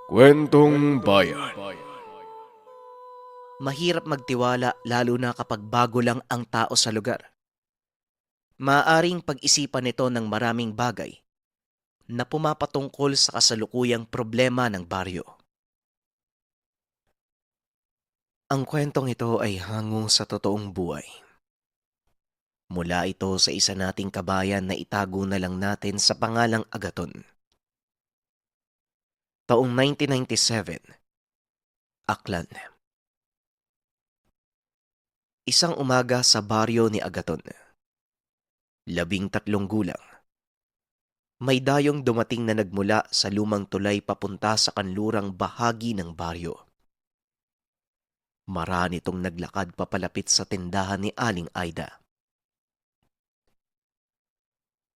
Kwentong Bayan. Mahirap magtiwala lalo na kapag bago lang ang tao sa lugar. Maaaring pag-isipan nito ng maraming bagay na pumapatungkol sa kasalukuyang problema ng baryo. Ang kwentong ito ay hango sa totoong buhay. Mula ito sa isa nating kabayan na itago na lang natin sa pangalang Agaton. Taong 1997, Aklan. Isang umaga sa baryo ni Agaton. 13 gulang. May dayong dumating na nagmula sa lumang tulay papunta sa kanlurang bahagi ng baryo. Marami itong naglakad papalapit sa tindahan ni Aling Aida.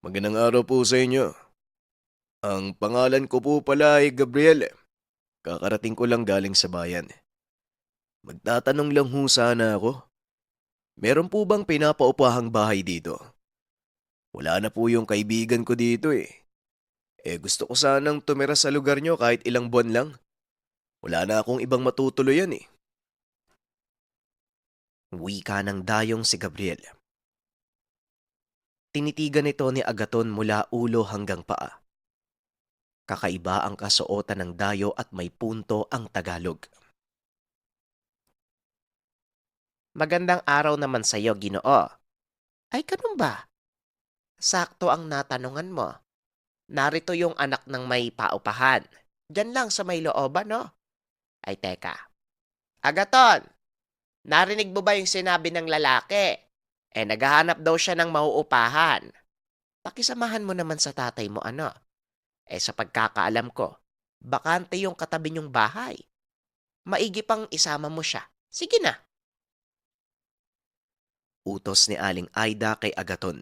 Magandang araw po sa inyo. Ang pangalan ko po pala ay Gabriel. Kakarating ko lang galing sa bayan. Magtatanong lang ho sana ako. Meron po bang pinapaupahang bahay dito? Wala na po yung kaibigan ko dito eh. Gusto ko sanang tumira sa lugar nyo kahit ilang buwan lang. Wala na akong ibang matutuluyan eh. Wika ng dayong si Gabriel. Tinitigan ito ni Agaton mula ulo hanggang paa. Kakaiba ang kasuotan ng dayo at may punto ang Tagalog. Magandang araw naman sa iyo, Ginoo. Ay, ganun ba? Sakto ang natanungan mo. Narito yung anak ng may paupahan. Diyan lang sa may looban, no? Ay, teka. Agaton, narinig mo ba yung sinabi ng lalaki? Naghahanap daw siya ng mauupahan. Pakisamahan mo naman sa tatay mo, ano? Sa pagkakaalam ko, bakante yung katabi niyong bahay. Maigi pang isama mo siya. Sige na. Utos ni Aling Aida kay Agaton.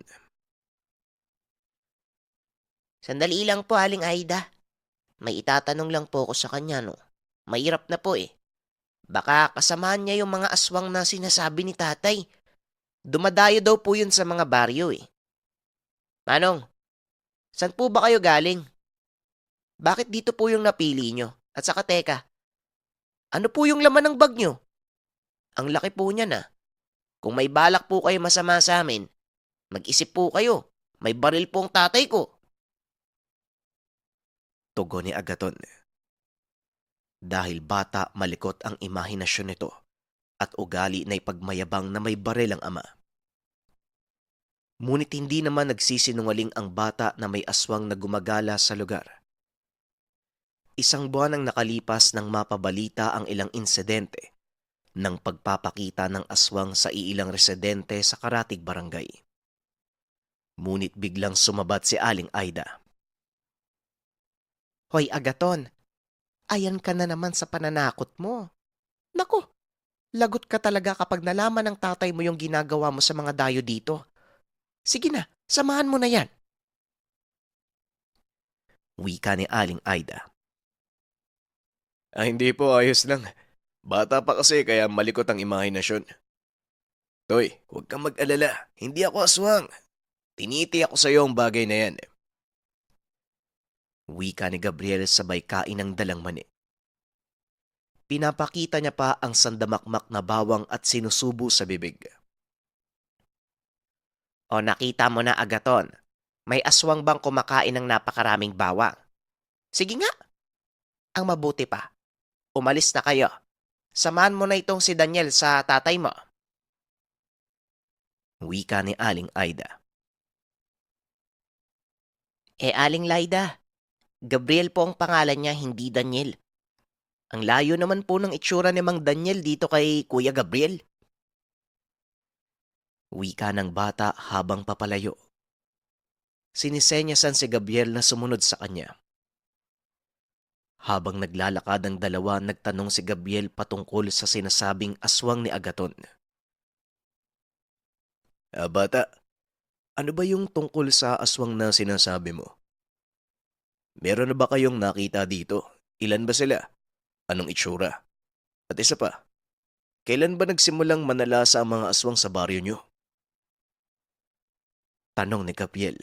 Sandali lang po, Aling Aida. May itatanong lang po ako sa kanya, no? Mahirap na po eh. Baka kasamahan niya yung mga aswang na sinasabi ni tatay. Dumadayo daw po yun sa mga baryo eh. Manong, saan po ba kayo galing? Bakit dito po yung napili nyo? At saka teka, ano po yung laman ng bag nyo? Ang laki po niya na. Kung may balak po kayo masama sa amin, mag-isip po kayo. May baril po ang tatay ko. Tugon ni Agaton. Dahil bata malikot ang imahinasyon nito at ugali na ipagmayabang na may baril ang ama. Ngunit hindi naman nagsisinungaling ang bata na may aswang na gumagala sa lugar. Isang buwan ang nakalipas nang mapabalita ang ilang insidente ng pagpapakita ng aswang sa iilang residente sa Karatig Barangay. Ngunit biglang sumabat si Aling Aida. Hoy Agaton, ayan ka na naman sa pananakot mo. Naku, lagot ka talaga kapag nalaman ng tatay mo yung ginagawa mo sa mga dayo dito. Sige na, samahan mo na yan. Wika ni Aling Aida. Hindi po, ayos lang. Bata pa kasi kaya malikot ang imahinasyon. Toy, huwag kang mag-alala. Hindi ako aswang. Tiniti ako sa iyo ang bagay na yan. Wika ni Gabriel sabay kain ng dalang mani. Pinapakita niya pa ang sandamakmak na bawang at sinusubo sa bibig. O nakita mo na, Agaton, may aswang bang kumakain ng napakaraming bawang? Sige nga, ang mabuti pa. Umalis na kayo. Samahan mo na itong si Daniel sa tatay mo. Wika ni Aling Aida. Aling Laida, Gabriel po ang pangalan niya, hindi Daniel. Ang layo naman po ng itsura ni Mang Daniel dito kay Kuya Gabriel. Wika ng bata habang papalayo. Sinisenyasan si Gabriel na sumunod sa kanya. Habang naglalakad ang dalawa, nagtanong si Gabriel patungkol sa sinasabing aswang ni Agaton. Bata, ano ba yung tungkol sa aswang na sinasabi mo? Meron na ba kayong nakita dito? Ilan ba sila? Anong itsura? At isa pa, kailan ba nagsimulang manalasa ang mga aswang sa baryo nyo? Tanong ni Gabriel.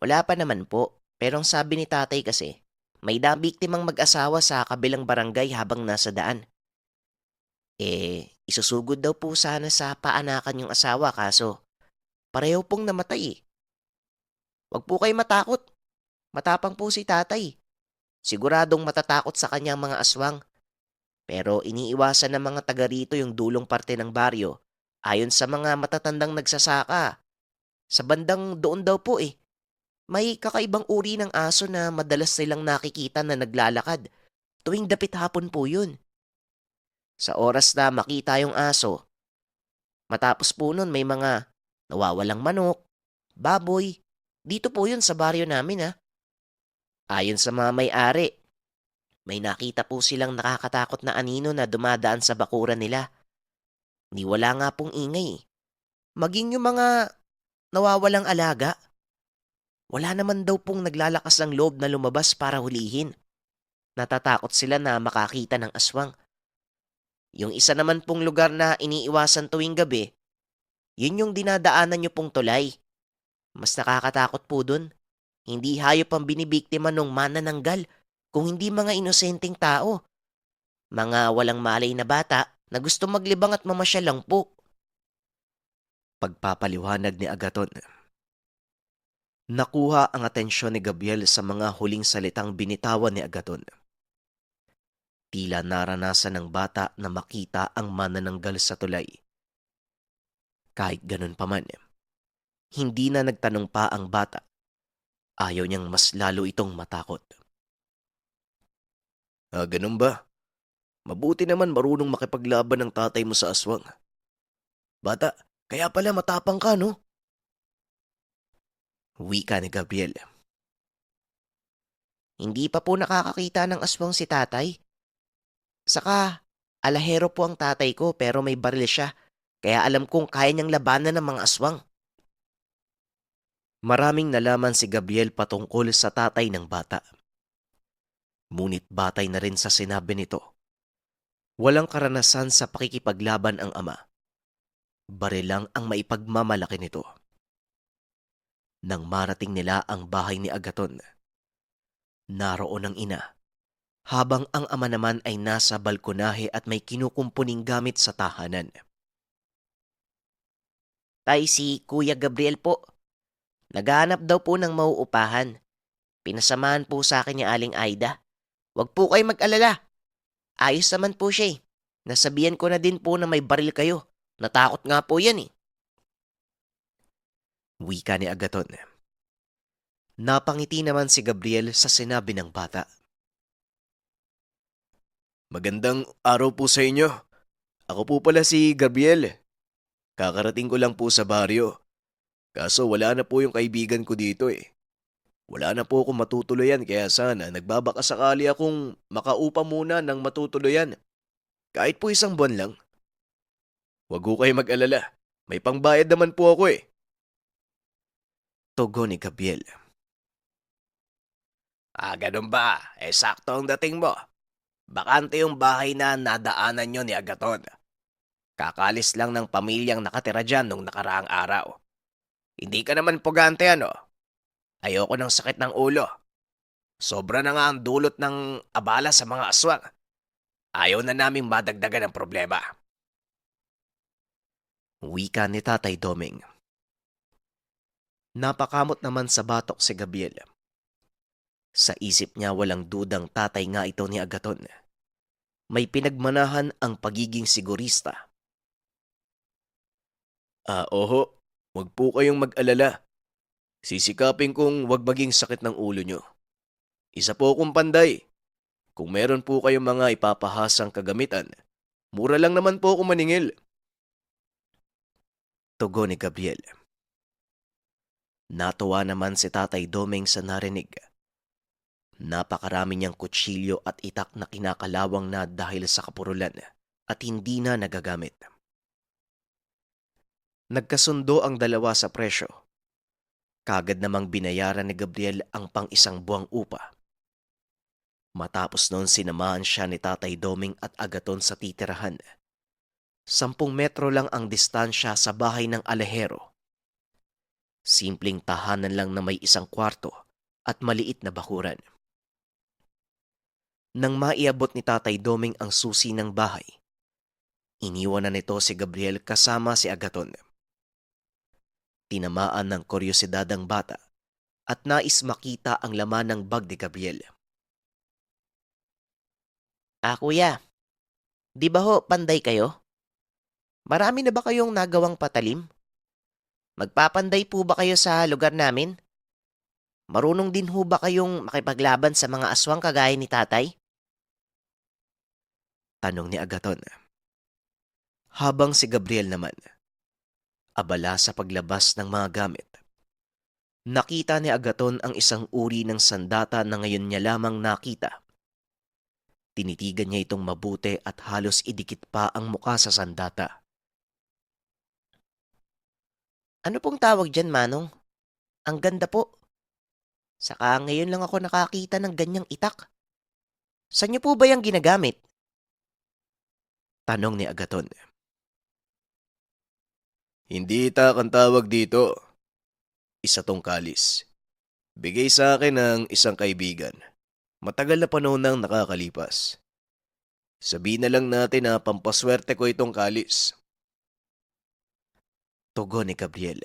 Wala pa naman po, pero ang sabi ni tatay kasi, May nabiktimang mag-asawa sa kabilang barangay habang nasa daan. Isusugod daw po sana sa paanakan yung asawa kaso pareho pong namatay eh. Huwag po kayo matakot. Matapang po si tatay. Siguradong matatakot sa kanyang mga aswang. Pero iniiwasan ng mga taga rito yung dulong parte ng baryo ayon sa mga matatandang nagsasaka. Sa bandang doon daw po eh. May kakaibang uri ng aso na madalas silang nakikita na naglalakad. Tuwing dapit hapon po yun. Sa oras na makita yung aso, matapos po nun may mga nawawalang manok, baboy. Dito po yun sa baryo namin ha. Ayon sa mga may-ari, may nakita po silang nakakatakot na anino na dumadaan sa bakuran nila. Ni wala nga pong ingay. Maging yung mga nawawalang alaga, wala naman daw pong naglalakas ng loob na lumabas para hulihin. Natatakot sila na makakita ng aswang. Yung isa naman pong lugar na iniiwasan tuwing gabi, yun yung dinadaanan nyo pong tulay. Mas nakakatakot po dun. Hindi hayop ang binibiktima ng manananggal, kung hindi mga inosenteng tao. Mga walang malay na bata na gusto maglibang at mamasyal lang po. Pagpapaliwanag ni Agaton. Nakuha ang atensyon ni Gabriel sa mga huling salitang binitawan ni Agaton. Tila naranasan ng bata na makita ang manananggal sa tulay. Kahit ganun pa man, hindi na nagtanong pa ang bata. Ayaw niyang mas lalo itong matakot. Ganun ba? Mabuti naman marunong makipaglaban ng tatay mo sa aswang. Bata, kaya pala matapang ka, no? Wika ni Gabriel. Hindi pa po nakakakita ng aswang si tatay. Saka, alahero po ang tatay ko pero may baril siya. Kaya alam kong kaya niyang labanan ng mga aswang. Maraming nalaman si Gabriel patungkol sa tatay ng bata. Ngunit batay na rin sa sinabi nito. Walang karanasan sa pakikipaglaban ang ama. Baril lang ang maipagmamalaki nito. Nang marating nila ang bahay ni Agaton, naroon ang ina, habang ang ama naman ay nasa balkonahe at may kinukumpuning gamit sa tahanan. Tay, si Kuya Gabriel po. Naghahanap daw po ng mauupahan. Pinasamahan po sa akin ni Aling Aida. Huwag po kayo mag-alala. Ayos naman po siya eh. Nasabihan ko na din po na may baril kayo. Natakot nga po yan eh. Wika ni Agaton. Napangiti naman si Gabriel sa sinabi ng bata. Magandang araw po sa inyo. Ako po pala si Gabriel. Kakarating ko lang po sa baryo. Kaso wala na po yung kaibigan ko dito eh. Wala na po akong matutuluyan kaya sana nagbabaka sakali akong makaupa muna ng matutuluyan. Kahit po isang buwan lang. Huwag ko kayo mag-alala. May pangbayad naman po ako eh. Tugon ni Gabriel. Ganun ba? Sakto ang dating mo. Bakante yung bahay na nadaanan nyo ni Agaton. Kakalis lang ng pamilyang nakatira dyan nung nakaraang araw. Hindi ka naman pugante ano? Ayoko ng sakit ng ulo. Sobra na nga ang dulot ng abala sa mga aswang. Ayaw na naming madagdagan ng problema. Wika ni Tatay Doming. Napakamot naman sa batok si Gabriel. Sa isip niya walang dudang tatay nga ito ni Agaton. May pinagmanahan ang pagiging sigurista. Oho, wag po kayong mag-alala. Sisikapin kong wag maging sakit ng ulo nyo. Isa po akong panday. Kung meron po kayong mga ipapahasang kagamitan, mura lang naman po ako maningil. Tugon ni Gabriel. Natuwa naman si Tatay Doming sa narinig. Napakarami niyang kutsilyo at itak na kinakalawang na dahil sa kapurulan at hindi na nagagamit. Nagkasundo ang dalawa sa presyo. Kagad namang binayaran ni Gabriel ang pang-isang buwang upa. Matapos noon sinamahan siya ni Tatay Doming at Agaton sa titirahan. 10 metro lang ang distansya sa bahay ng alehero. Simpleng tahanan lang na may isang kwarto at maliit na bakuran. Nang maiabot ni Tatay Doming ang susi ng bahay, iniwan na nito si Gabriel kasama si Agaton. Tinamaan ng kuryosidad ang bata at nais makita ang laman ng bag ni Gabriel. Kuya, di ba ho panday kayo? Marami na ba kayong nagawang patalim? Magpapanday po ba kayo sa lugar namin? Marunong din ho ba kayong makipaglaban sa mga aswang kagaya ni tatay? Tanong ni Agaton. Habang si Gabriel naman, abala sa paglabas ng mga gamit. Nakita ni Agaton ang isang uri ng sandata na ngayon niya lamang nakita. Tinitigan niya itong mabuti at halos idikit pa ang muka sa sandata. Ano pong tawag dyan, Manong? Ang ganda po. Saka ngayon lang ako nakakita ng ganyang itak. Saan niyo po ba yung ginagamit? Tanong ni Agaton. Hindi itak ang tawag dito. Isa tong kalis. Bigay sa akin ng isang kaibigan. Matagal na panahon nang nakakalipas. Sabihin na lang natin na pampaswerte ko itong kalis. Tugon ni Gabriel.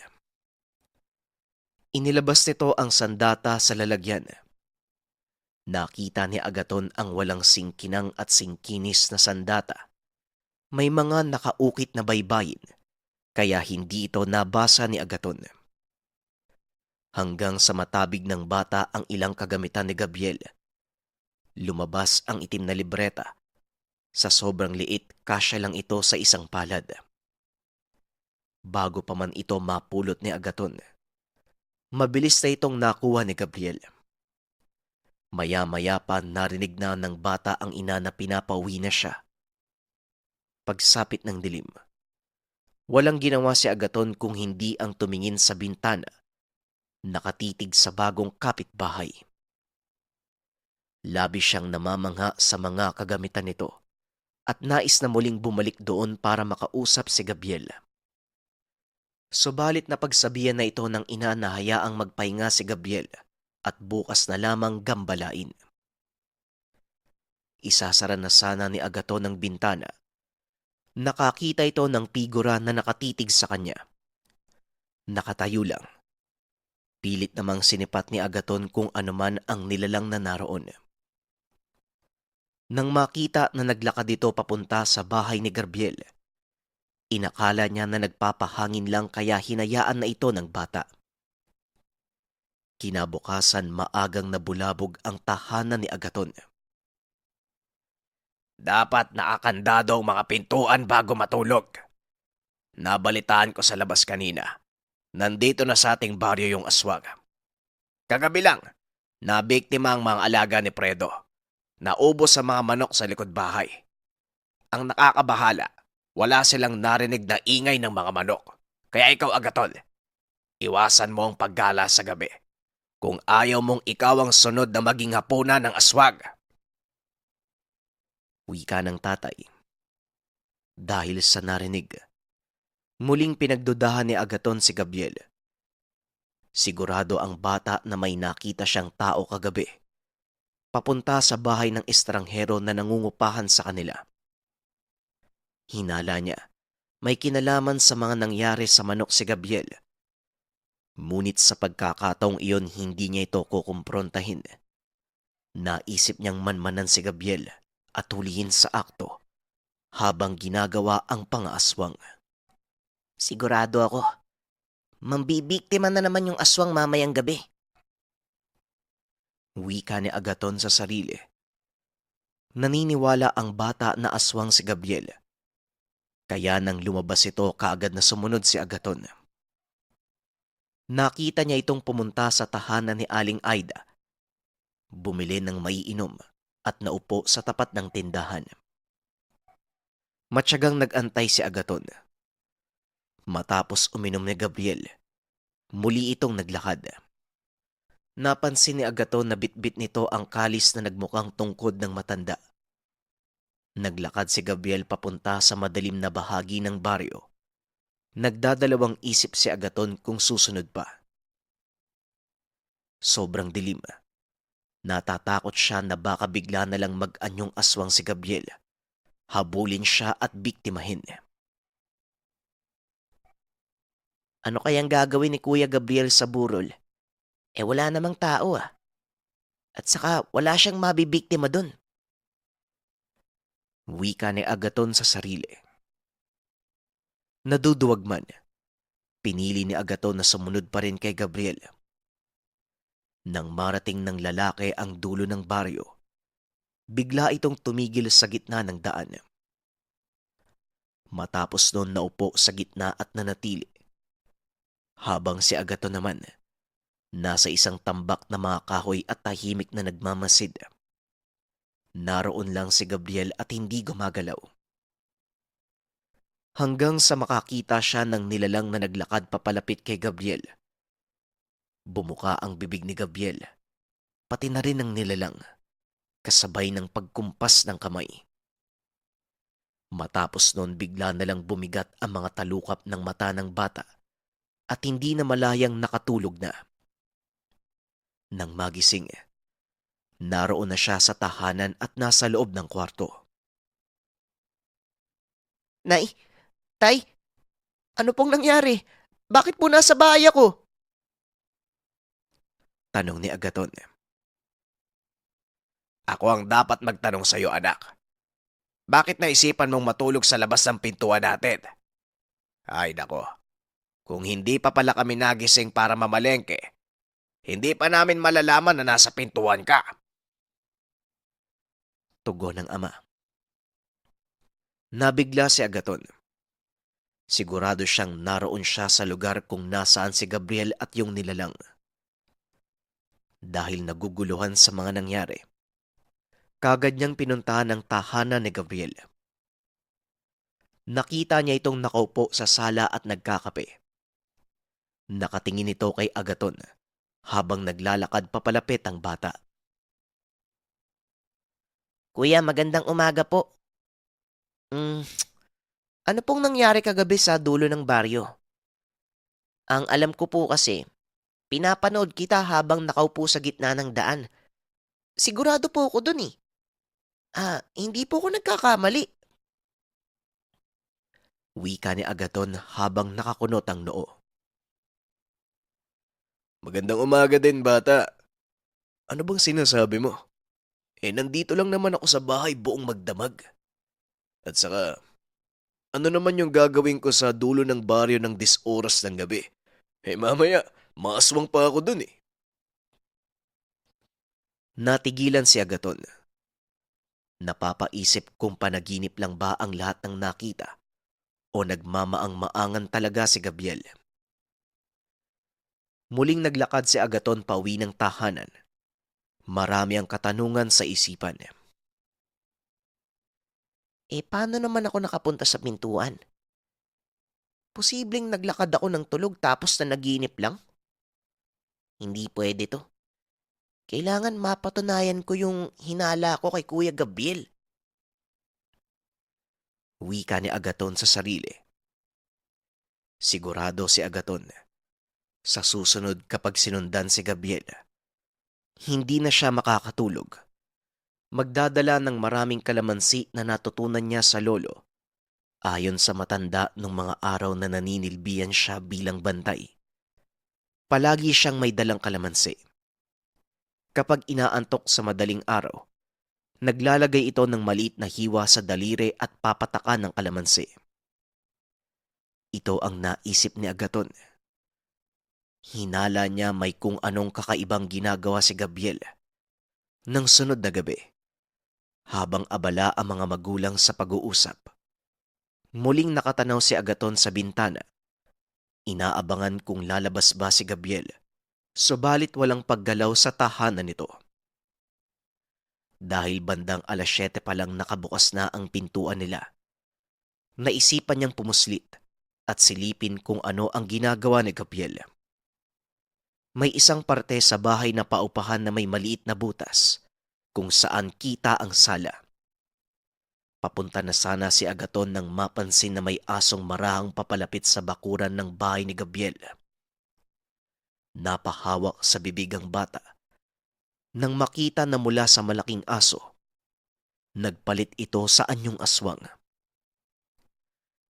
Inilabas nito ang sandata sa lalagyan. Nakita ni Agaton ang walang singkinang at singkinis na sandata. May mga nakaukit na baybayin, kaya hindi ito nabasa ni Agaton. Hanggang sa matabig ng bata ang ilang kagamitan ni Gabriel. Lumabas ang itim na libreta. Sa sobrang liit, kasya lang ito sa isang palad. Bago pa man ito mapulot ni Agaton, mabilis na itong nakuha ni Gabriel. Maya-maya pa narinig na ng bata ang ina na pinapauwi na siya. Pagsapit ng dilim, walang ginawa si Agaton kung hindi ang tumingin sa bintana, nakatitig sa bagong kapitbahay. Labis siyang namamangha sa mga kagamitan nito at nais na muling bumalik doon para makausap si Gabriel. Subalit na pagsabihan na ito ng ina na hayaang magpahinga si Gabriel at bukas na lamang gambalain. Isasara na sana ni Agaton ang bintana. Nakakita ito ng figura na nakatitig sa kanya. Nakatayo lang. Pilit namang sinipat ni Agaton kung anuman ang nilalang na naroon. Nang makita na naglakad ito papunta sa bahay ni Gabriel, inakala niya na nagpapahangin lang kaya hinayaan na ito ng bata. Kinabukasan maagang nabulabog ang tahanan ni Agaton. Dapat nakakandado ang mga pintuan bago matulog. Nabalitaan ko sa labas kanina. Nandito na sa ating baryo yung aswang. Kagabi lang, nabiktima ang mga alaga ni Fredo. Naubos sa mga manok sa likod bahay. Ang nakakabahala, wala silang narinig na ingay ng mga manok. Kaya ikaw, Agaton, iwasan mo ang paggala sa gabi. Kung ayaw mong ikaw ang sunod na maging hapunan ng aswang. Wika ng tatay. Dahil sa narinig, muling pinagdudahan ni Agaton si Gabriel. Sigurado ang bata na may nakita siyang tao kagabi, papunta sa bahay ng estranghero na nangungupahan sa kanila. Hinala niya, may kinalaman sa mga nangyari sa manok si Gabriel. Ngunit sa pagkakataong iyon hindi niya ito kukumprontahin. Naisip niyang manmanan si Gabriel at hulihin sa akto habang ginagawa ang pangaaswang. Sigurado ako, mambibiktima na naman yung aswang mamayang gabi. Wika ni Agaton sa sarili. Naniniwala ang bata na aswang si Gabriel. Kaya nang lumabas ito kaagad na sumunod si Agaton. Nakita niya itong pumunta sa tahanan ni Aling Aida. Bumili ng maiinom at naupo sa tapat ng tindahan. Matyagang nag-antay si Agaton. Matapos uminom ni Gabriel, muli itong naglakad. Napansin ni Agaton na bitbit nito ang kalis na nagmukhang tungkod ng matanda. Naglakad si Gabriel papunta sa madilim na bahagi ng baryo. Nagdadalawang isip si Agaton kung susunod pa. Sobrang dilim. Natatakot siya na baka bigla na lang mag-anyong aswang si Gabriel. Habulin siya at biktimahin. Ano kayang gagawin ni Kuya Gabriel sa burol? Wala namang tao ah. At saka wala siyang mabibiktima dun. Wika ni Agaton sa sarili. Naduduwag man, pinili ni Agaton na sumunod pa rin kay Gabriel. Nang marating ng lalaki ang dulo ng baryo, bigla itong tumigil sa gitna ng daan. Matapos noon naupo sa gitna at nanatili. Habang si Agaton naman, nasa isang tambak na mga kahoy at tahimik na nagmamasid. Naroon lang si Gabriel at hindi gumagalaw. Hanggang sa makakita siya ng nilalang na naglakad papalapit kay Gabriel. Bumuka ang bibig ni Gabriel, pati na rin ang nilalang, kasabay ng pagkumpas ng kamay. Matapos noon bigla na lang bumigat ang mga talukap ng mata ng bata at hindi na malayang nakatulog na. Nang magising, naroon na siya sa tahanan at nasa loob ng kwarto. Nay, Tay, ano pong nangyari? Bakit po nasa bahay ako? Tanong ni Agaton. Ako ang dapat magtanong sa iyo, anak. Bakit naisipan mong matulog sa labas ng pintuan natin? Ay nako, kung hindi pa pala kami nagising para mamalengke, hindi pa namin malalaman na nasa pintuan ka. Tugon ng ama. Nabigla si Agaton. Sigurado siyang naroon siya sa lugar kung nasaan si Gabriel at yung nilalang. Dahil naguguluhan sa mga nangyari, kagad niyang pinuntahan ang tahanan ni Gabriel. Nakita niya itong nakaupo sa sala at nagkakape. Nakatingin ito kay Agaton habang naglalakad papalapit ang bata. Kuya, magandang umaga po. Ano pong nangyari kagabi sa dulo ng baryo? Ang alam ko po kasi, pinapanood kita habang nakaupo sa gitna ng daan. Sigurado po ako dun eh. Hindi po ako nagkakamali. Wika ni Agaton habang nakakunot ang noo. Magandang umaga din, bata. Ano bang sinasabi mo? Nandito lang naman ako sa bahay buong magdamag. At saka, ano naman yung gagawin ko sa dulo ng baryo ng 10 oras ng gabi? Mamaya, maaswang pa ako dun eh. Natigilan si Agaton. Napapaisip kung panaginip lang ba ang lahat ng nakita o nagmamaang-maangan talaga si Gabriel. Muling naglakad si Agaton pauwi ng tahanan. Marami ang katanungan sa isipan. Paano naman ako nakapunta sa pintuan? Posibleng naglakad ako ng tulog tapos na naginip lang? Hindi pwede to. Kailangan mapatunayan ko yung hinala ko kay Kuya Gabriel. Wika ni Agaton sa sarili. Sigurado si Agaton. Sa susunod kapag sinundan si Gabriel, hindi na siya makakatulog. Magdadala ng maraming kalamansi na natutunan niya sa lolo, ayon sa matanda nung mga araw na naninilbihan siya bilang bantay. Palagi siyang may dalang kalamansi. Kapag inaantok sa madaling araw, naglalagay ito ng maliit na hiwa sa daliri at papatakan ng kalamansi. Ito ang naisip ni Agaton. Hinala niya may kung anong kakaibang ginagawa si Gabriel. Nang sunod na gabi, habang abala ang mga magulang sa pag-uusap, muling nakatanaw si Agaton sa bintana. Inaabangan kung lalabas ba si Gabriel, subalit walang paggalaw sa tahanan nito. Dahil bandang 7:00 pa lang nakabukas na ang pintuan nila, naisipan niyang pumuslit at silipin kung ano ang ginagawa ni Gabriel. May isang parte sa bahay na paupahan na may maliit na butas kung saan kita ang sala. Papunta na sana si Agaton nang mapansin na may asong marahang papalapit sa bakuran ng bahay ni Gabriel. Napahawak sa bibig ang bata. Nang makita na mula sa malaking aso, nagpalit ito sa anyong aswang.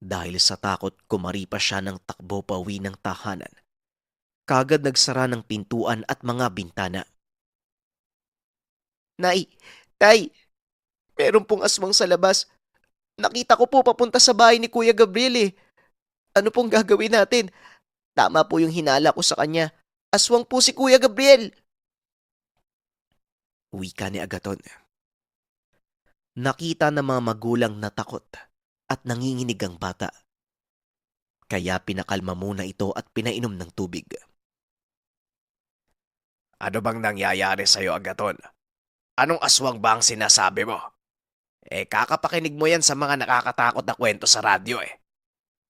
Dahil sa takot, kumari pa siya ng takbo pauwi ng tahanan. Kagad nagsara ng pintuan at mga bintana. Nay! Tay! Meron pong aswang sa labas. Nakita ko po papunta sa bahay ni Kuya Gabriel eh. Ano pong gagawin natin? Tama po yung hinala ko sa kanya. Aswang po si Kuya Gabriel! Wika ni Agaton. Nakita ng mga magulang na takot at nanginginig ang bata. Kaya pinakalma muna ito at pinainom ng tubig. Ano bang nangyayari sa'yo, Agaton? Anong aswang ba ang sinasabi mo? Kakapakinig mo yan sa mga nakakatakot na kwento sa radyo eh.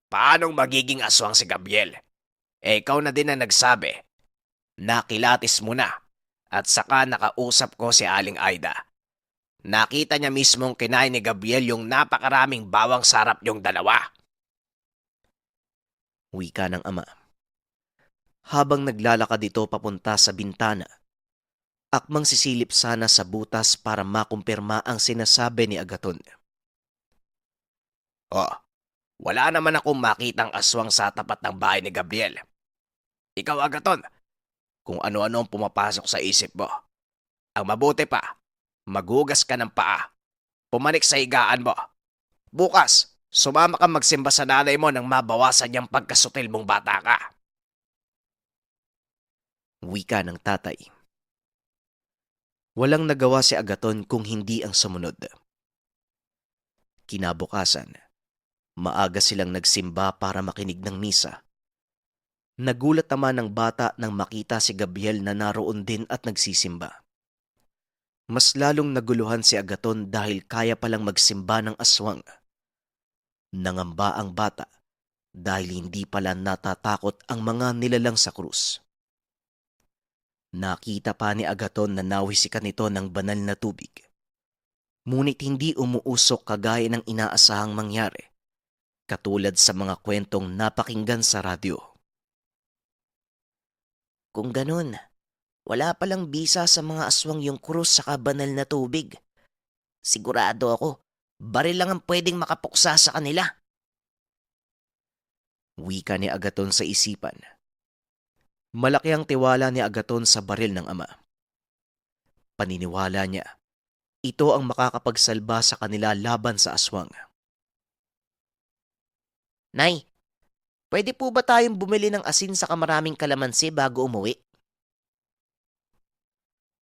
Paanong magiging aswang si Gabriel? Ikaw na din ang nagsabi. Nakilatis mo na. At saka nakausap ko si Aling Aida. Nakita niya mismong kinain ni Gabriel yung napakaraming bawang sarap yung dalawa. Wika ng ama. Habang naglalakad ito papunta sa bintana, akmang sisilip sana sa butas para makumpirma ang sinasabi ni Agaton. Oh, wala naman akong makitang aswang sa tapat ng bahay ni Gabriel. Ikaw, Agaton, kung ano-ano ang pumapasok sa isip mo. Ang mabuti pa, maghugas ka ng paa. Pumanik sa higaan mo. Bukas, sumama kang magsimba sa nanay mo nang mabawasan niyang pagkasutil mong bata ka. Wika ng tatay. Walang nagawa si Agaton kung hindi ang sumunod. Kinabukasan, maaga silang nagsimba para makinig ng misa. Nagulat naman ang bata nang makita si Gabriel na naroon din at nagsisimba. Mas lalong naguluhan si Agaton dahil kaya palang magsimba ng aswang. Nangamba ang bata dahil hindi pala natatakot ang mga nilalang sa krus. Nakita pa ni Agaton na nawisikan ito ng banal na tubig. Ngunit hindi umuusok kagaya ng inaasahang mangyari, katulad sa mga kwentong napakinggan sa radyo. Kung ganun, wala palang bisa sa mga aswang yung krus sa banal na tubig. Sigurado ako, baril lang ang pwedeng makapuksa sa kanila. Wika ni Agaton sa isipan. Malaki ang tiwala ni Agaton sa baril ng ama. Paniniwala niya, ito ang makakapagsalba sa kanila laban sa aswang. Nay, pwede po ba tayong bumili ng asin sa maraming kalamansi bago umuwi?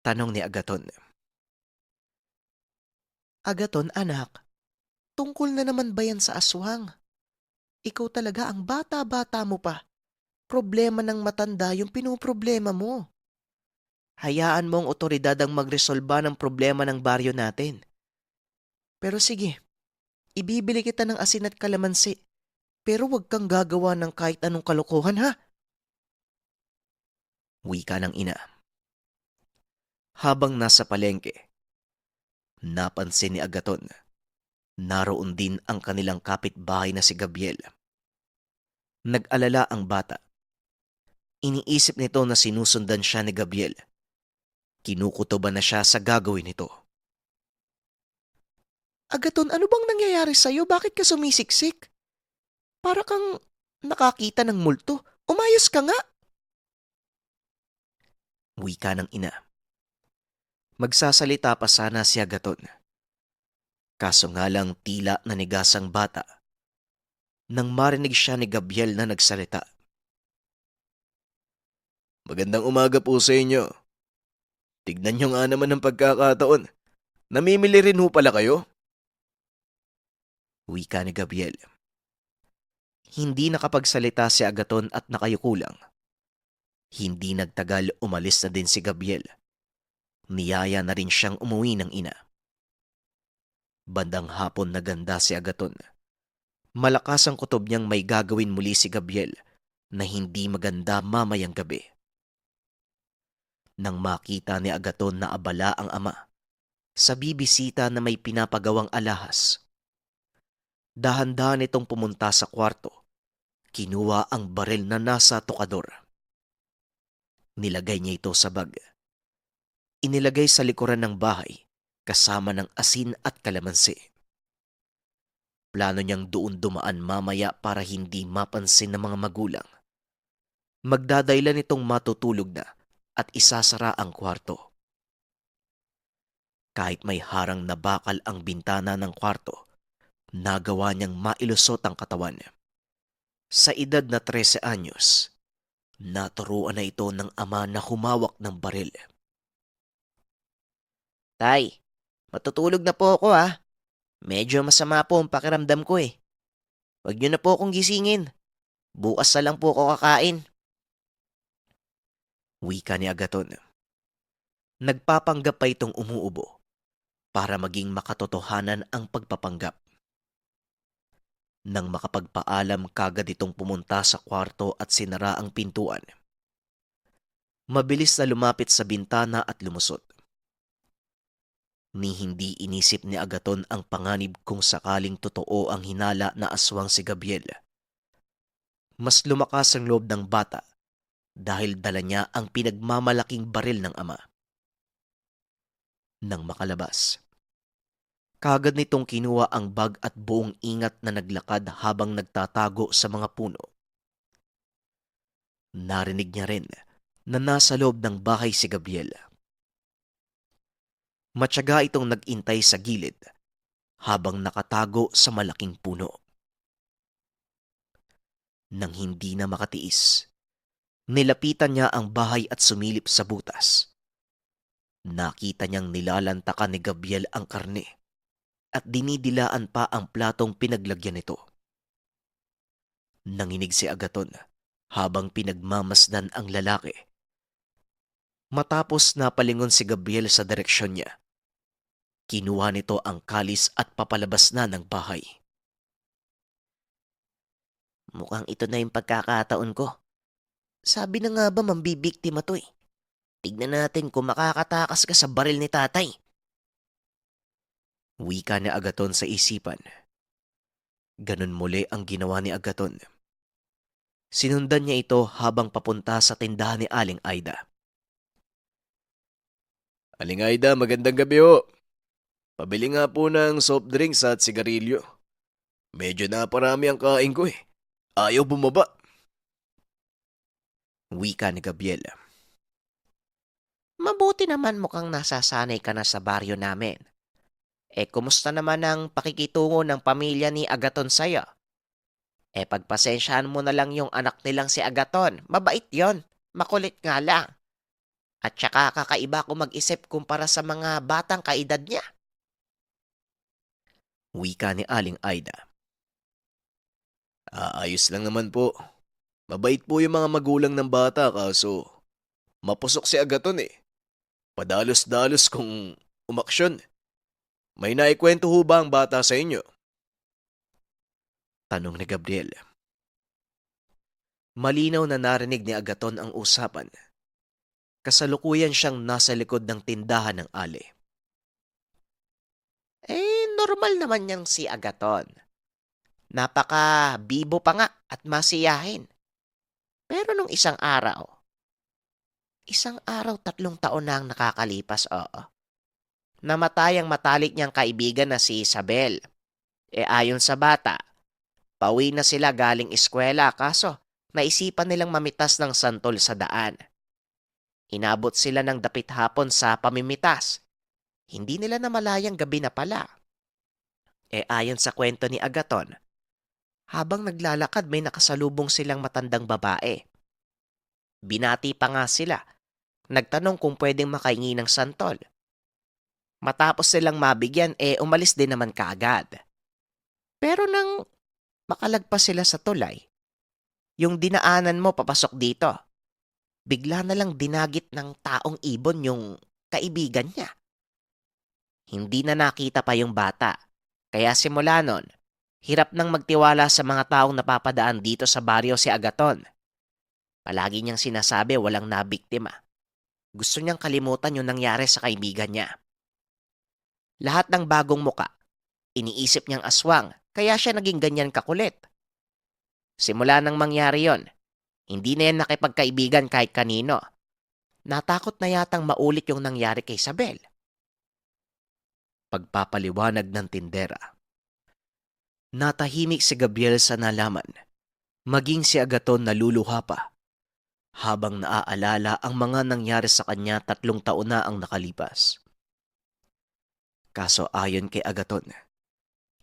Tanong ni Agaton. Agaton, anak, tungkol na naman ba yan sa aswang? Ikaw talaga ang bata-bata mo pa. Problema ng matanda yung pinoproblema mo. Hayaan mo ang otoridad ang magresolba ng problema ng baryo natin. Pero sige, ibibili kita ng asin at kalamansi. Pero huwag kang gagawa ng kahit anong kalokohan, ha? Wika ng ina. Habang nasa palengke, napansin ni Agaton, naroon din ang kanilang kapitbahay na si Gabriel. Nag-alala ang bata. Iniisip nito na sinusundan siya ni Gabriel. Kinukutoban na siya sa gagawin nito. Agaton, ano bang nangyayari sa'yo? Bakit ka sumisiksik? Para kang nakakita ng multo. Umayos ka nga! Wika ng ina. Magsasalita pa sana si Agaton. Kaso nga lang tila nanigasang bata nang marinig siya ni Gabriel na nagsalita. Magandang umaga po sa inyo. Tignan nyo nga naman ang pagkakataon. Namimili rin ho pala kayo? Wika ni Gabriel. Hindi nakapagsalita si Agaton at nakayuko lang. Hindi nagtagal umalis na din si Gabriel. Niyaya na rin siyang umuwi ng ina. Bandang hapon naganda si Agaton. Malakas ang kutob niyang may gagawin muli si Gabriel na hindi maganda mamayang gabi. Nang makita ni Agaton na abala ang ama sa bibisita na may pinapagawang alahas, dahan-dahan itong pumunta sa kwarto. Kinuha ang baril na nasa tokador. Nilagay niya ito sa bag. inilagay sa likuran ng bahay kasama ng asin at kalamansi. Plano niyang doon dumaan mamaya para hindi mapansin ng mga magulang. Magdadailan itong matutulog na at isasara ang kwarto. Kahit may harang na bakal ang bintana ng kwarto, nagawa niyang mailusot ang katawan. Sa edad na 13 anyos, naturuan na ito ng ama na humawak ng baril. Tay, matutulog na po ako ha. Medyo masama po ang pakiramdam ko eh. Huwag niyo na po akong gisingin. Bukas na lang po ako kakain. Wika ni Agaton. Nagpapanggap pa itong umuubo para maging makatotohanan ang pagpapanggap. Nang makapagpaalam kagad itong pumunta sa kwarto at sinara ang pintuan. Mabilis na lumapit sa bintana at lumusot. Ni hindi inisip ni Agaton ang panganib kung sakaling totoo ang hinala na aswang si Gabriel. Mas lumakas ang loob ng bata dahil dala niya ang pinagmamalaking baril ng ama. Nang makalabas, kagad nitong kinuha ang bag at buong ingat na naglakad habang nagtatago sa mga puno. Narinig niya rin na nasa loob ng bahay si Gabriel. Matyaga itong nag-intay sa gilid habang nakatago sa malaking puno. Nang hindi na makatiis, nilapitan niya ang bahay at sumilip sa butas. Nakita niyang nilalantakan ni Gabriel ang karne at dinidilaan pa ang platong pinaglagyan nito. Nanginig si Agaton habang pinagmamasdan ang lalaki. Matapos napalingon si Gabriel sa direksyon niya, kinuha nito ang kalis at papalabas na ng bahay. Mukhang ito na yung pagkakataon ko. Sabi na nga ba mambibiktima to eh. Tignan natin kung makakatakas ka sa baril ni tatay. Wika ni Agaton sa isipan. Ganun muli ang ginawa ni Agaton. Sinundan niya ito habang papunta sa tindahan ni Aling Aida. Aling Aida, magandang gabi ho. Pabili nga po ng soft drinks at sigarilyo. Medyo naparami ang kain ko eh. Ayaw bumaba. Wika ni Gabriel. Mabuti naman mukhang nasasanay ka na sa baryo namin. Kumusta naman ang pakikitungo ng pamilya ni Agaton sa'yo? Pagpasensyahan mo na lang yung anak nilang si Agaton. Mabait yon, makulit nga lang. At saka kakaiba ko mag-isip kumpara sa mga batang kaedad niya. Wika ni Aling Aida. Ayos lang naman po. Mabait po yung mga magulang ng bata kaso mapusok si Agaton eh. Padalos-dalos kung umaksyon. May naikwento ho ba ang bata sa inyo? Tanong ni Gabriel. Malinaw na narinig ni Agaton ang usapan. Kasalukuyan siyang nasa likod ng tindahan ng ali. Normal naman niyang si Agaton. Napaka-bibo pa nga at masiyahin. Pero nung isang araw 3 taon na ang nakakalipas, oo. Namatay ang matalik niyang kaibigan na si Isabel. Ayon sa bata, pauwi na sila galing eskwela kaso naisipan nilang mamitas ng santol sa daan. Inabot sila ng dapit hapon sa pamimitas. Hindi nila namalayang gabi na pala. Ayon sa kwento ni Agaton, habang naglalakad may nakasalubong silang matandang babae. Binati pa nga sila. Nagtanong kung pwedeng makahingi ng santol. Matapos silang mabigyan, umalis din naman kaagad. Pero nang makalagpas sila sa tulay, yung dinaanan mo papasok dito, bigla na lang dinagit ng taong ibon yung kaibigan niya. Hindi na nakita pa yung bata. Kaya simula nun, hirap nang magtiwala sa mga taong napapadaan dito sa baryo si Agaton. Palagi niyang sinasabi walang nabiktima. Gusto niyang kalimutan yung nangyari sa kaibigan niya. Lahat ng bagong muka, iniisip niyang aswang, kaya siya naging ganyan kakulit. Simula nang mangyari yon, hindi na yan nakipagkaibigan kahit kanino. Natakot na yatang maulit yung nangyari kay Isabel. Pagpapaliwanag ng tindera. Natahimik si Gabriel sa nalaman, maging si Agaton naluluha pa, habang naaalala ang mga nangyari sa kanya 3 taon na ang nakalipas. Kaso ayon kay Agaton,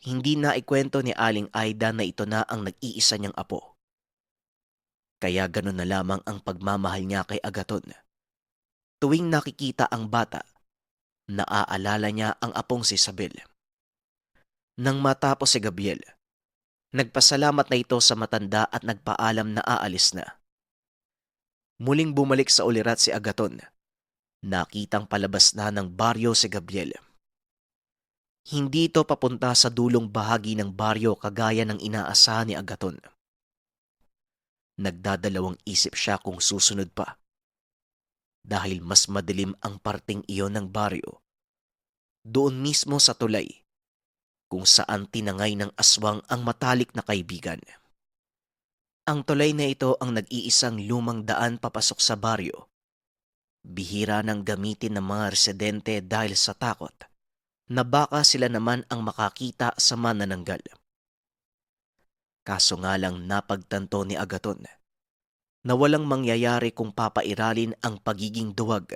hindi na ikwento ni Aling Aida na ito na ang nag-iisa niyang apo. Kaya ganun na lamang ang pagmamahal niya kay Agaton. Tuwing nakikita ang bata, naaalala niya ang apong si Isabel. Nang matapos si Gabriel, nagpasalamat na ito sa matanda at nagpaalam na aalis na. Muling bumalik sa ulirat si Agaton. Nakitang palabas na ng baryo si Gabriel. Hindi ito papunta sa dulong bahagi ng baryo kagaya ng inaasahan ni Agaton. Nagdadalawang isip siya kung susunod pa. Dahil mas madilim ang parting iyon ng baryo. Doon mismo sa tulay, kung saan tinangay ng aswang ang matalik na kaibigan. Ang tulay na ito ang nag-iisang lumang daan papasok sa baryo. Bihira nang gamitin ng mga residente dahil sa takot na baka sila naman ang makakita sa manananggal. Kaso nga lang napagtanto ni Agaton na walang mangyayari kung papairalin ang pagiging duwag,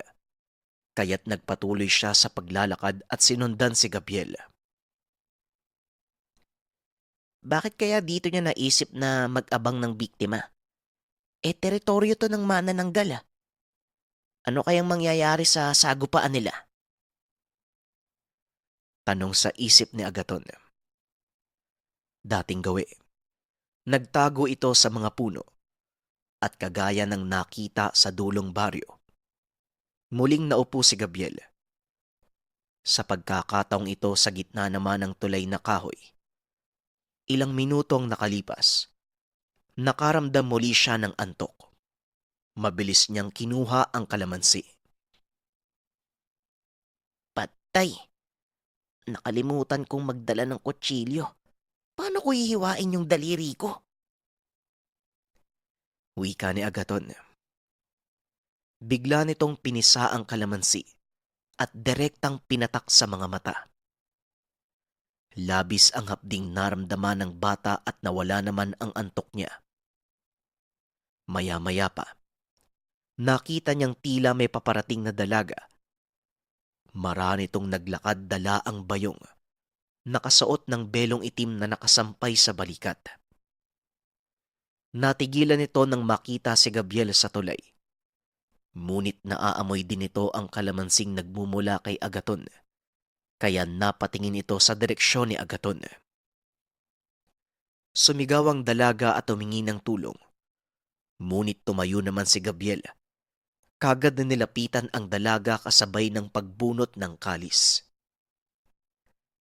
kaya't nagpatuloy siya sa paglalakad at sinundan si Gabriel. Bakit kaya dito niya naisip na mag-abang ng biktima? Teritoryo to ng manananggal. Ano kayang mangyayari sa sagupaan nila? Tanong sa isip ni Agaton. Dating gawi, nagtago ito sa mga puno at kagaya ng nakita sa dulong baryo. Muling naupo si Gabriel. Sa pagkakataong ito sa gitna naman ng tulay na kahoy. Ilang minutong nakalipas, nakaramdam muli siya ng antok. Mabilis niyang kinuha ang kalamansi. Patay. Nakalimutan kong magdala ng kutsilyo. Paano ko hihiwain yung daliri ko? Wika ni Agaton. Bigla nitong pinisa ang kalamansi at direktang pinatak sa mga mata. Labis ang hapding naramdaman ng bata at nawala naman ang antok niya. Maya-maya pa, nakita niyang tila may paparating na dalaga. Marami itong naglakad dala ang bayong, nakasuot ng belong itim na nakasampay sa balikat. Natigilan ito nang makita si Gabriel sa tulay. Ngunit naaamoy din ito ang kalamansing nagmumula kay Agaton, kaya napatingin ito sa direksyon ni Agaton. Sumigaw ang dalaga at humingi ng tulong. Ngunit tumayo naman si Gabriel. Kagad na nilapitan ang dalaga kasabay ng pagbunot ng kalis.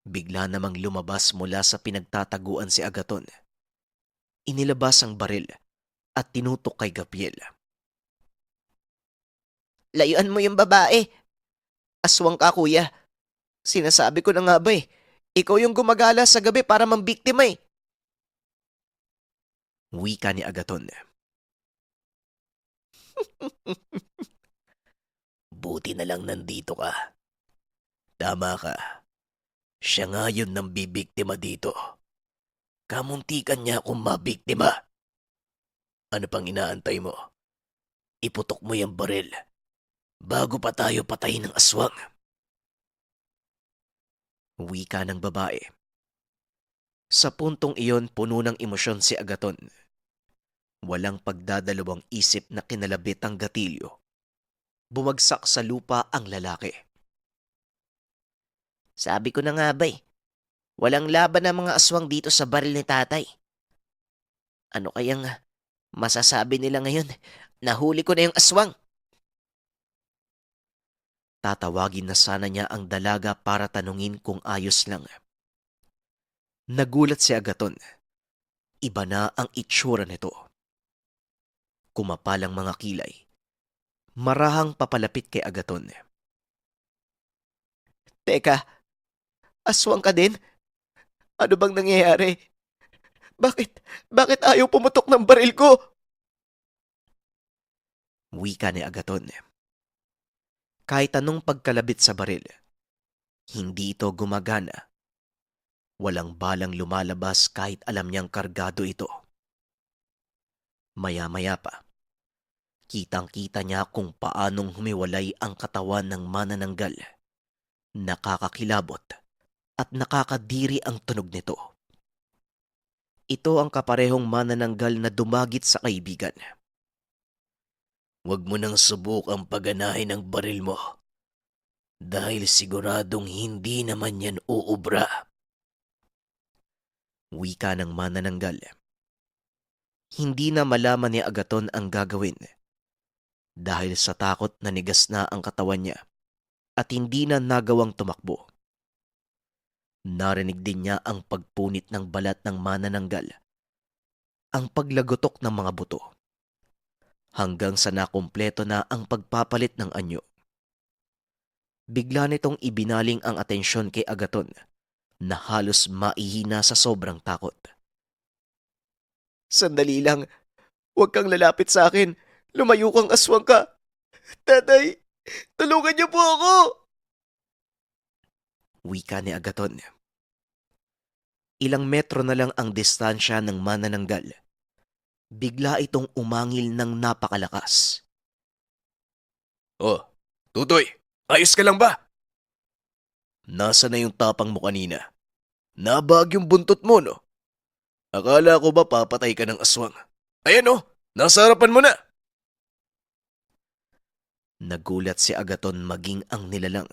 Bigla namang lumabas mula sa pinagtataguan si Agaton. Inilabas ang baril at tinutok kay Gabriel. Layuan mo yung babae. Aswang ka, kuya. Sinasabi ko na nga ba eh. Ikaw yung gumagala sa gabi para mambiktima eh. Wika ni Agaton. Buti na lang nandito ka. Tama ka. Siya nga yun nang bibiktima dito. Kamuntikan niya akong mabiktima. Ano pang inaantay mo? Iputok mo yung baril bago pa tayo patayin ng aswang. Wika ng babae. Sa puntong iyon puno ng emosyon si Agaton. Walang pagdadalawang isip na kinalabit ang gatilyo. Bumagsak sa lupa ang lalaki. Sabi ko na nga ba eh. Walang laban ng mga aswang dito sa baril ni tatay. Ano kayang masasabi nila ngayon? Nahuli ko na yung aswang. Tatawagin na sana niya ang dalaga para tanungin kung ayos lang. Nagulat si Agaton. Iba na ang itsura nito. Kumapal ang mga kilay. Marahang papalapit kay Agaton. Teka, aswang ka din? Ano bang nangyayari? Bakit ayaw pumutok ng baril ko? Wika ni Agaton. Kahit anong pagkalabit sa baril, hindi ito gumagana. Walang balang lumalabas kahit alam niyang kargado ito. Maya-maya pa, kitang-kita niya kung paanong humiwalay ang katawan ng manananggal. Nakakakilabot at nakakadiri ang tunog nito. Ito ang kaparehong manananggal na dumagit sa kaibigan. Huwag mo nang subukang paganahin ang baril mo. Dahil siguradong hindi naman yan uubra. Wika ng manananggal. Hindi na malaman ni Agaton ang gagawin dahil sa takot na nigas na ang katawan niya at hindi na nagawang tumakbo. Narinig din niya ang pagpunit ng balat ng manananggal, ang paglagotok ng mga buto, hanggang sa nakumpleto na ang pagpapalit ng anyo. Bigla nitong ibinaling ang atensyon kay Agaton na halos maihina sa sobrang takot. Sandali lang. Huwag kang lalapit sa akin. Lumayo kang aswang ka. Tatay, tulungan niyo po ako! Wika ni Agaton. Ilang metro na lang ang distansya ng manananggal. Bigla itong umangil ng napakalakas. Oh, Tutoy, ayos ka lang ba? Nasa na yung tapang mo kanina? Nabag yung buntot mo, no? Akala ko ba papatay ka ng aswang? Ayan oh, nasa harapan mo na! Nagulat si Agaton maging ang nilalang.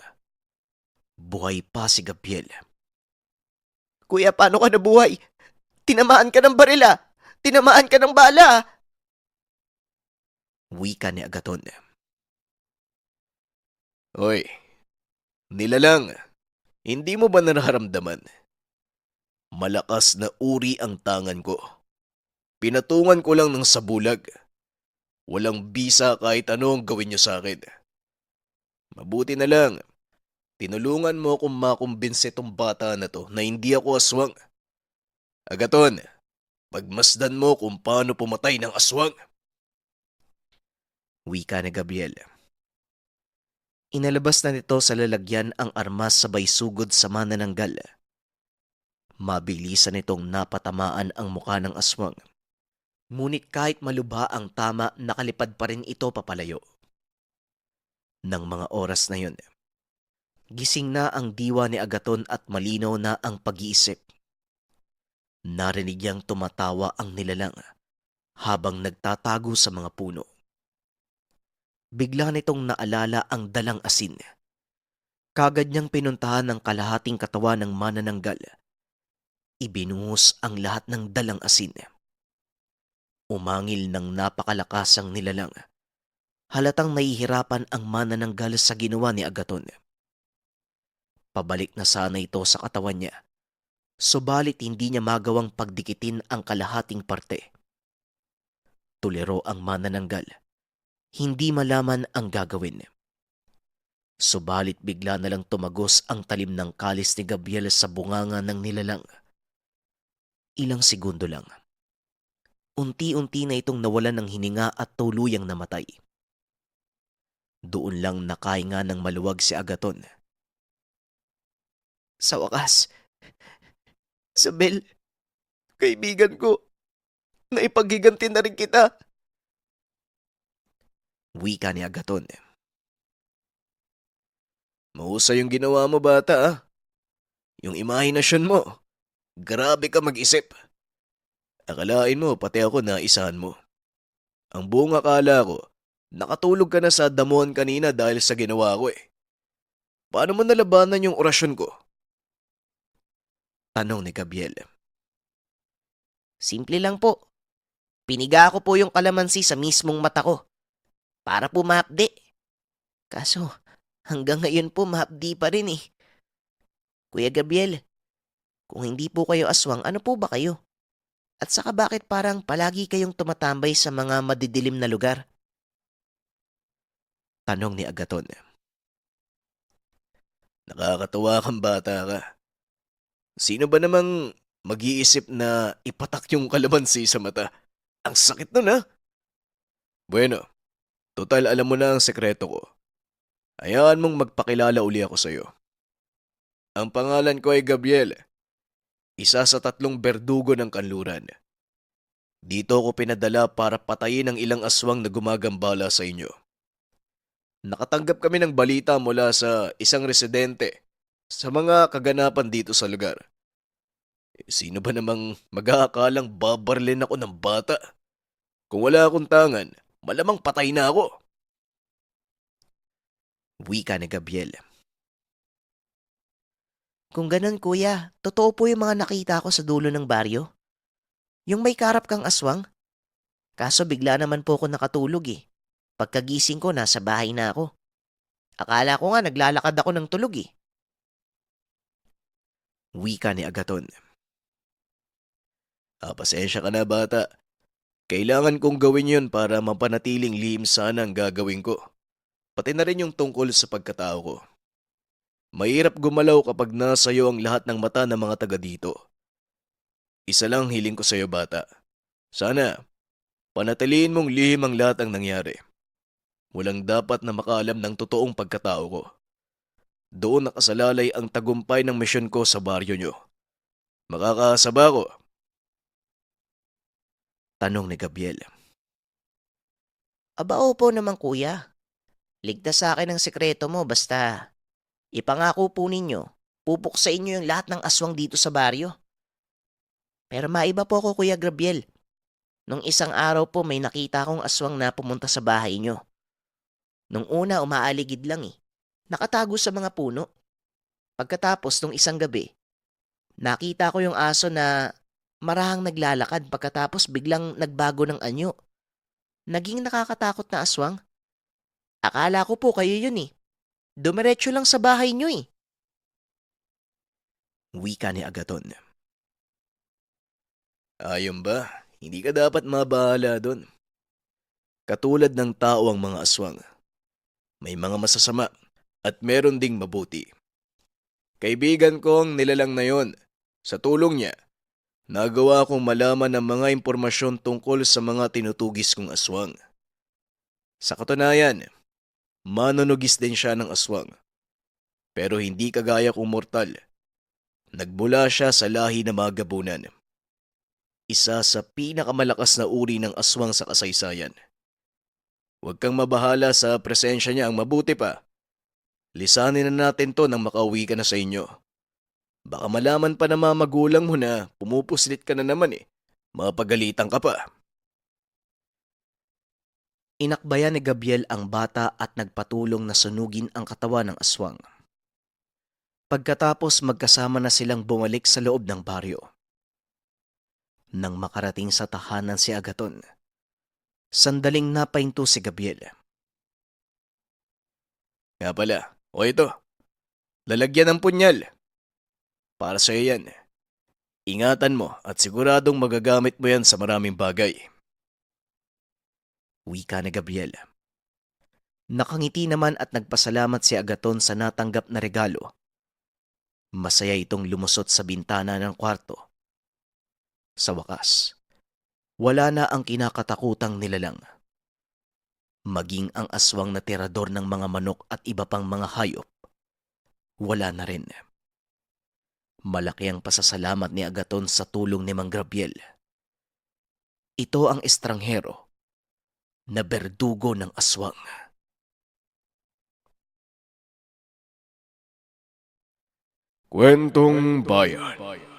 Buhay pa si Gabriel. Kuya, paano ka nabuhay? Tinamaan ka ng barila! Tinamaan ka ng bala! Wika ni Agaton. Hoy, nilalang, hindi mo ba nararamdaman? Malakas na uri ang tangan ko. Pinatungan ko lang ng sabulag. Walang bisa kahit ano ang gawin niyo sa akin. Mabuti na lang, tinulungan mo akong makumbinse tong bata na to na hindi ako aswang. Agaton, pagmasdan mo kung paano pumatay ng aswang. Wika ni Gabriel. Inalabas na nito sa lalagyan ang armas sabay sugod sa manananggal. Mabilisan nitong napatamaan ang muka ng aswang. Ngunit kahit malubha ang tama, nakalipad pa rin ito papalayo. Nang mga oras na yun, gising na ang diwa ni Agaton at malinaw na ang pag-iisip. Narinig niyang tumatawa ang nilalang habang nagtatago sa mga puno. Bigla nitong naalala ang dalang asin. Kagad niyang pinuntahan ng kalahating katawan ng manananggal. Ibinuhos ang lahat ng dalang asin. Umangil ng napakalakas ang nilalang. Halatang nahihirapan ang manananggal sa ginawa ni Agaton. Pabalik na sana ito sa katawan niya, subalit hindi niya magawang pagdikitin ang kalahating parte. Tuliro ang manananggal. Hindi malaman ang gagawin. Subalit bigla na lang tumagos ang talim ng kalis ni Gabriel sa bunganga ng nilalang. Ilang segundo lang. Unti-unti na itong nawalan ng hininga at tuluyang namatay. Doon lang nakahinga ng maluwag si Agaton. Sa wakas, Sabel, kaibigan ko, naipaghiganti na rin kita. Wika ni Agaton. Mahusay yung ginawa mo, bata ah. Yung imahinasyon mo. Grabe ka mag-isip. Akalain mo, pati ako naisahan mo. Ang buong akala ko, nakatulog ka na sa damuhan kanina dahil sa ginawa ko eh. Paano mo nalabanan yung orasyon ko? Tanong ni Gabriel. Simple lang po. Piniga ko po yung kalamansi sa mismong mata ko para po mahapdi. Kaso hanggang ngayon po mahapdi pa rin eh. Kuya Gabriel, kung hindi po kayo aswang, ano po ba kayo? At saka bakit parang palagi kayong tumatambay sa mga madidilim na lugar? Tanong ni Agaton. Nakakatawa kang bata ka. Sino ba namang mag-iisip na ipatak yung kalamansi sa mata? Ang sakit nun ha? Bueno, total alam mo na ang sekreto ko. Hayaan mong magpakilala uli ako sa'yo. Ang pangalan ko ay Gabriel, isa sa 3 berdugo ng kanluran. Dito ako pinadala para patayin ang ilang aswang na gumagambala sa inyo. Nakatanggap kami ng balita mula sa isang residente sa mga kaganapan dito sa lugar. Sino ba namang mag-aakalang babarlin ako ng bata? Kung wala akong tangan, malamang patay na ako. Wika ni Gabriel. Kung ganun kuya, totoo po yung mga nakita ko sa dulo ng baryo. Yung may karap kang aswang. Kaso bigla naman po ako nakatulog eh. Pagkagising ko, nasa bahay na ako. Akala ko nga naglalakad ako ng tulog eh. Wika ni Agaton. Pasensya ka na bata. Kailangan kong gawin yun para mapanatiling lihim sana ang gagawin ko. Pati na rin yung tungkol sa pagkatao ko. Mahirap gumalaw kapag nasa iyo ang lahat ng mata ng mga taga dito. Isa lang hiling ko sa iyo bata. Sana, panatiliin mong lihim ang lahat ng nangyari. Walang dapat na makaalam ng totoong pagkatao ko. Doon nakasalalay ang tagumpay ng misyon ko sa baryo nyo. Makakaasa ba ako? Tanong ni Gabriel. Aba opo naman kuya. Ligtas sa akin ang sekreto mo basta ipangako po ninyo, pupuksain nyo yung lahat ng aswang dito sa baryo. Pero maiba po ako kuya Gabriel. Nung isang araw po may nakita akong aswang na pumunta sa bahay nyo. Nung una umaaligid lang eh. Nakatago sa mga puno. Pagkatapos nung isang gabi, nakita ko yung aso na marahang naglalakad pagkatapos biglang nagbago ng anyo. Naging nakakatakot na aswang. Akala ko po kayo yun eh. Dumiretso lang sa bahay nyo eh. Wika ni Agaton. Ayon ba? Hindi ka dapat mabahala doon. Katulad ng tao ang mga aswang. May mga masasama at meron ding mabuti. Kaibigan ko ang nilalang na yon. Sa tulong niya, nagawa kong malaman ang mga impormasyon tungkol sa mga tinutugis kong aswang. Sa katunayan, manunugis din siya ng aswang. Pero hindi kagaya kong mortal. Nagmula siya sa lahi ng mga gabunan. Isa sa pinakamalakas na uri ng aswang sa kasaysayan. Huwag kang mabahala sa presensya niya, ang mabuti pa. Lisanin na natin to nang makauwi ka na sa inyo. Baka malaman pa na mga magulang mo na pumupuslit ka na naman eh. Mapagalitan ka pa. Inakbayan ni Gabriel ang bata at nagpatulong na sunugin ang katawan ng aswang. Pagkatapos magkasama na silang bumalik sa loob ng baryo. Nang makarating sa tahanan si Agaton, sandaling napahinto si Gabriel. Nga pala, o ito, lalagyan ng punyal. Para sa yan. Ingatan mo at siguradong magagamit mo yan sa maraming bagay. Wika ni Gabriel. Nakangiti naman at nagpasalamat si Agaton sa natanggap na regalo. Masaya itong lumusot sa bintana ng kwarto. Sa wakas, wala na ang kinakatakutang nilalang. Maging ang aswang na tirador ng mga manok at iba pang mga hayop, wala na rin. Malaki ang pasasalamat ni Agaton sa tulong ni Mang Gabriel. Ito ang estranghero na berdugo ng aswang. Kwentong Bayan.